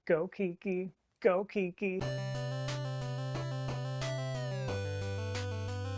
Go Keke, go Keke.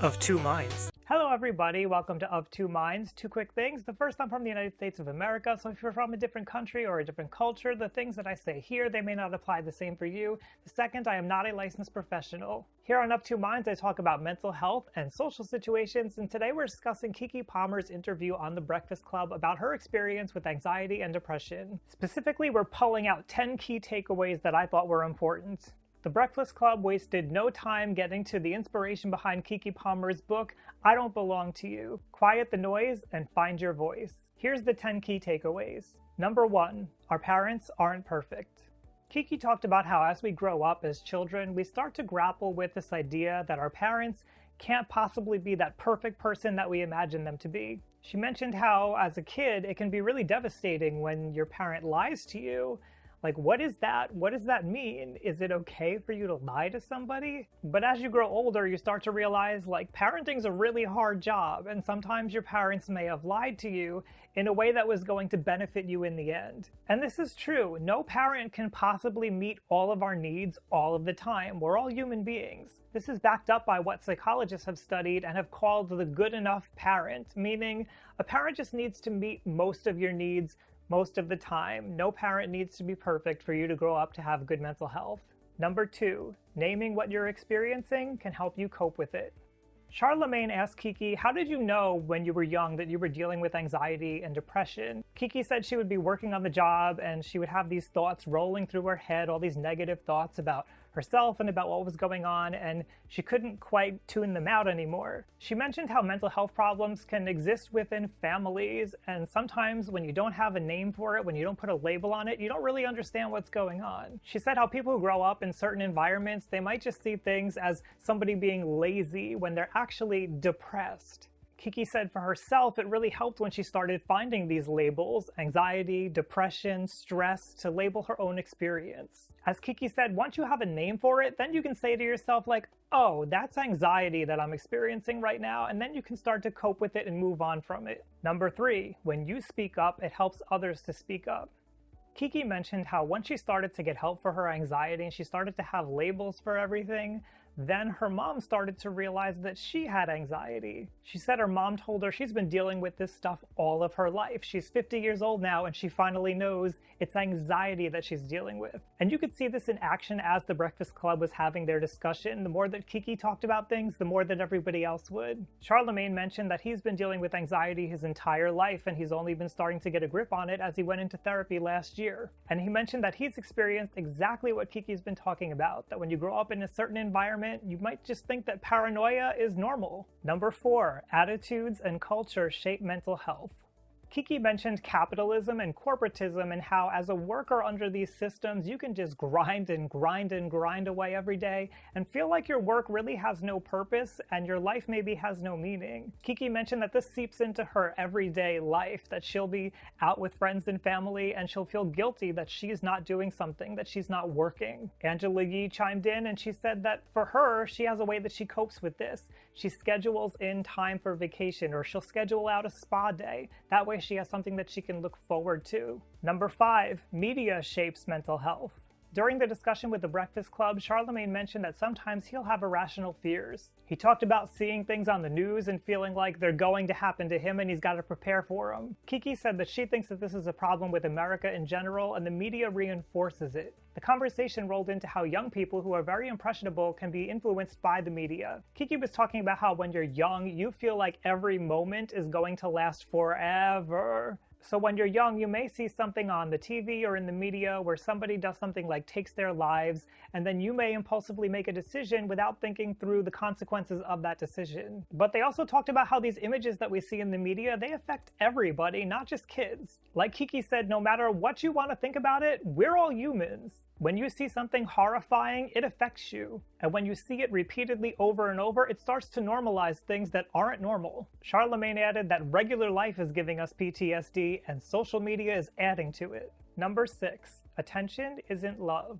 Of Two Minds. Hello everybody, welcome to Of Two Minds. Two quick things. The first, I'm from the United States of America, so if you're from a different country or a different culture, the things that I say here, they may not apply the same for you. The second, I am not a licensed professional. Here on Of Two Minds, I talk about mental health and social situations, and today we're discussing Keke Palmer's interview on The Breakfast Club about her experience with anxiety and depression. Specifically, we're pulling out 10 key takeaways that I thought were important. The Breakfast Club wasted no time getting to the inspiration behind Keke Palmer's book, I Don't Belong to You. Quiet the noise and find your voice. Here's the 10 key takeaways. Number 1, our parents aren't perfect. Keke talked about how as we grow up as children, we start to grapple with this idea that our parents can't possibly be that perfect person that we imagine them to be. She mentioned how, as a kid, it can be really devastating when your parent lies to you. Like, what is that? What does that mean? Is it okay for you to lie to somebody? But as you grow older, you start to realize, like, parenting's a really hard job, and sometimes your parents may have lied to you in a way that was going to benefit you in the end. And this is true. No parent can possibly meet all of our needs all of the time. We're all human beings. This is backed up by what psychologists have studied and have called the good enough parent, meaning a parent just needs to meet most of your needs most of the time. No parent needs to be perfect for you to grow up to have good mental health. Number 2, naming what you're experiencing can help you cope with it. Charlamagne asked Keke, how did you know when you were young that you were dealing with anxiety and depression? Keke said she would be working on the job and she would have these thoughts rolling through her head, all these negative thoughts about herself and about what was going on, and she couldn't quite tune them out anymore. She mentioned how mental health problems can exist within families, and sometimes when you don't have a name for it, when you don't put a label on it, you don't really understand what's going on. She said how people who grow up in certain environments, they might just see things as somebody being lazy when they're actually depressed. Keke said for herself, it really helped when she started finding these labels, anxiety, depression, stress, to label her own experience. As Keke said, once you have a name for it, then you can say to yourself like, oh, that's anxiety that I'm experiencing right now, and then you can start to cope with it and move on from it. Number 3, when you speak up, it helps others to speak up. Keke mentioned how once she started to get help for her anxiety and she started to have labels for everything, then her mom started to realize that she had anxiety. She said her mom told her she's been dealing with this stuff all of her life. She's 50 years old now and she finally knows it's anxiety that she's dealing with. And you could see this in action as the Breakfast Club was having their discussion. The more that Keke talked about things, the more that everybody else would. Charlamagne mentioned that he's been dealing with anxiety his entire life and he's only been starting to get a grip on it as he went into therapy last year. And he mentioned that he's experienced exactly what Keke's been talking about, that when you grow up in a certain environment, you might just think that paranoia is normal. Number 4, attitudes and culture shape mental health. Keke mentioned capitalism and corporatism and how as a worker under these systems, you can just grind and grind and grind away every day and feel like your work really has no purpose and your life maybe has no meaning. Keke mentioned that this seeps into her everyday life, that she'll be out with friends and family and she'll feel guilty that she's not doing something, that she's not working. Angela Yee chimed in and she said that for her, she has a way that she copes with this. She schedules in time for vacation, or she'll schedule out a spa day. That way she has something that she can look forward to. Number 5, media shapes mental health. During the discussion with the Breakfast Club, Charlamagne mentioned that sometimes he'll have irrational fears. He talked about seeing things on the news and feeling like they're going to happen to him and he's got to prepare for them. Keke said that she thinks that this is a problem with America in general and the media reinforces it. The conversation rolled into how young people who are very impressionable can be influenced by the media. Keke was talking about how when you're young, you feel like every moment is going to last forever. So when you're young, you may see something on the TV or in the media where somebody does something like takes their lives, and then you may impulsively make a decision without thinking through the consequences of that decision. But they also talked about how these images that we see in the media, they affect everybody, not just kids. Like Keke said, no matter what you want to think about it, we're all humans. When you see something horrifying, it affects you. And when you see it repeatedly over and over, it starts to normalize things that aren't normal. Charlamagne added that regular life is giving us PTSD and social media is adding to it. Number 6, attention isn't love.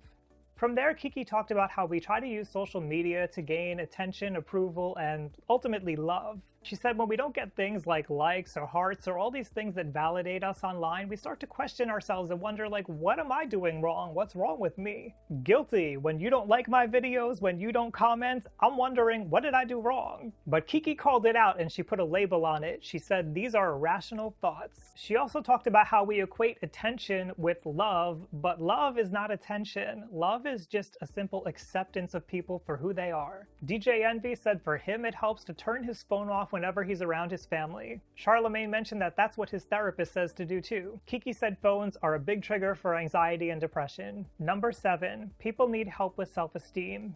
From there, Keke talked about how we try to use social media to gain attention, approval, and ultimately love. She said when we don't get things like likes or hearts or all these things that validate us online, we start to question ourselves and wonder, like, what am I doing wrong? What's wrong with me? Guilty. When you don't like my videos, when you don't comment, I'm wondering, what did I do wrong? But Keke called it out and she put a label on it. She said these are irrational thoughts. She also talked about how we equate attention with love, but love is not attention. Love is just a simple acceptance of people for who they are. DJ Envy said for him it helps to turn his phone off whenever he's around his family. Charlamagne mentioned that that's what his therapist says to do too. Keke said phones are a big trigger for anxiety and depression. Number 7, people need help with self-esteem.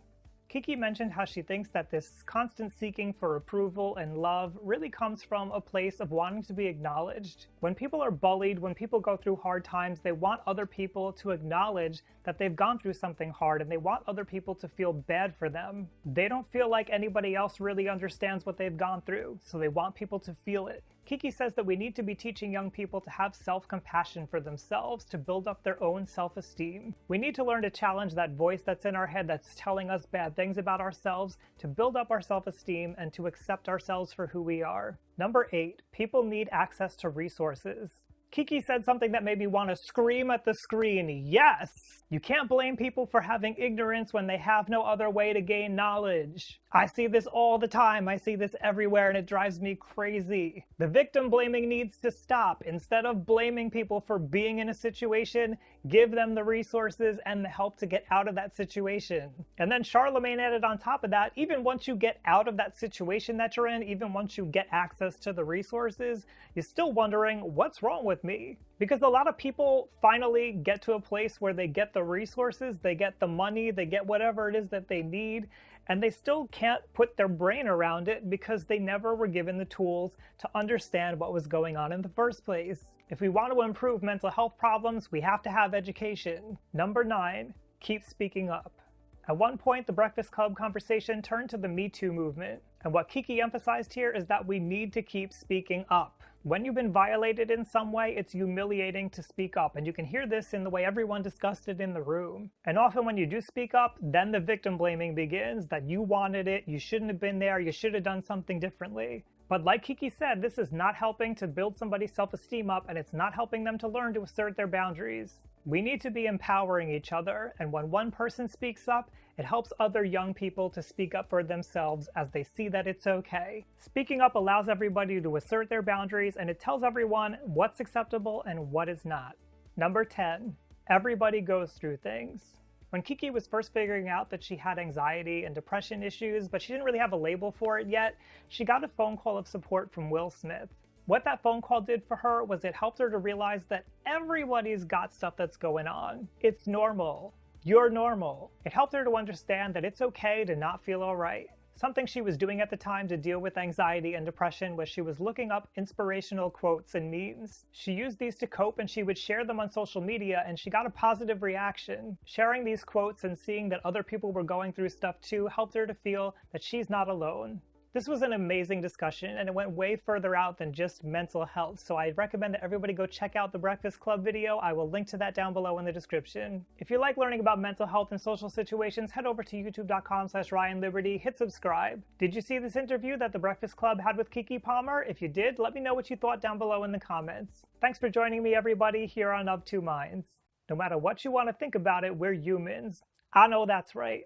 Keke mentioned how she thinks that this constant seeking for approval and love really comes from a place of wanting to be acknowledged. When people are bullied, when people go through hard times, they want other people to acknowledge that they've gone through something hard and they want other people to feel bad for them. They don't feel like anybody else really understands what they've gone through, so they want people to feel it. Keke says that we need to be teaching young people to have self-compassion for themselves to build up their own self-esteem. We need to learn to challenge that voice that's in our head that's telling us bad things about ourselves, to build up our self-esteem and to accept ourselves for who we are. Number 8, people need access to resources. Keke said something that made me want to scream at the screen. Yes! You can't blame people for having ignorance when they have no other way to gain knowledge. I see this all the time. I see this everywhere and it drives me crazy. The victim blaming needs to stop. Instead of blaming people for being in a situation, give them the resources and the help to get out of that situation. And then Charlamagne added on top of that, even once you get out of that situation that you're in, even once you get access to the resources, you're still wondering, what's wrong with me? Because a lot of people finally get to a place where they get the resources, they get the money, they get whatever it is that they need, and they still can't put their brain around it because they never were given the tools to understand what was going on in the first place. If we want to improve mental health problems, we have to have education. Number 9, keep speaking up. At one point, the Breakfast Club conversation turned to the Me Too movement, and what Keke emphasized here is that we need to keep speaking up. When you've been violated in some way, it's humiliating to speak up, and you can hear this in the way everyone discussed it in the room. And often when you do speak up, then the victim blaming begins, that you wanted it, you shouldn't have been there, you should have done something differently. But like Keke said, this is not helping to build somebody's self-esteem up, and it's not helping them to learn to assert their boundaries. We need to be empowering each other, and when one person speaks up, it helps other young people to speak up for themselves as they see that it's okay. Speaking up allows everybody to assert their boundaries, and it tells everyone what's acceptable and what is not. Number 10, everybody goes through things. When Keke was first figuring out that she had anxiety and depression issues, but she didn't really have a label for it yet, she got a phone call of support from Will Smith. What that phone call did for her was it helped her to realize that everybody's got stuff that's going on. It's normal. You're normal. It helped her to understand that it's okay to not feel alright. Something she was doing at the time to deal with anxiety and depression was she was looking up inspirational quotes and memes. She used these to cope and she would share them on social media, and she got a positive reaction. Sharing these quotes and seeing that other people were going through stuff too helped her to feel that she's not alone. This was an amazing discussion, and it went way further out than just mental health, so I recommend that everybody go check out the Breakfast Club video. I will link to that down below in the description. If you like learning about mental health and social situations, head over to youtube.com/RyanLiberty, hit subscribe. Did you see this interview that the Breakfast Club had with Keke Palmer? If you did, let me know what you thought down below in the comments. Thanks for joining me, everybody, here on Of Two Minds. No matter what you want to think about it, we're humans. I know that's right.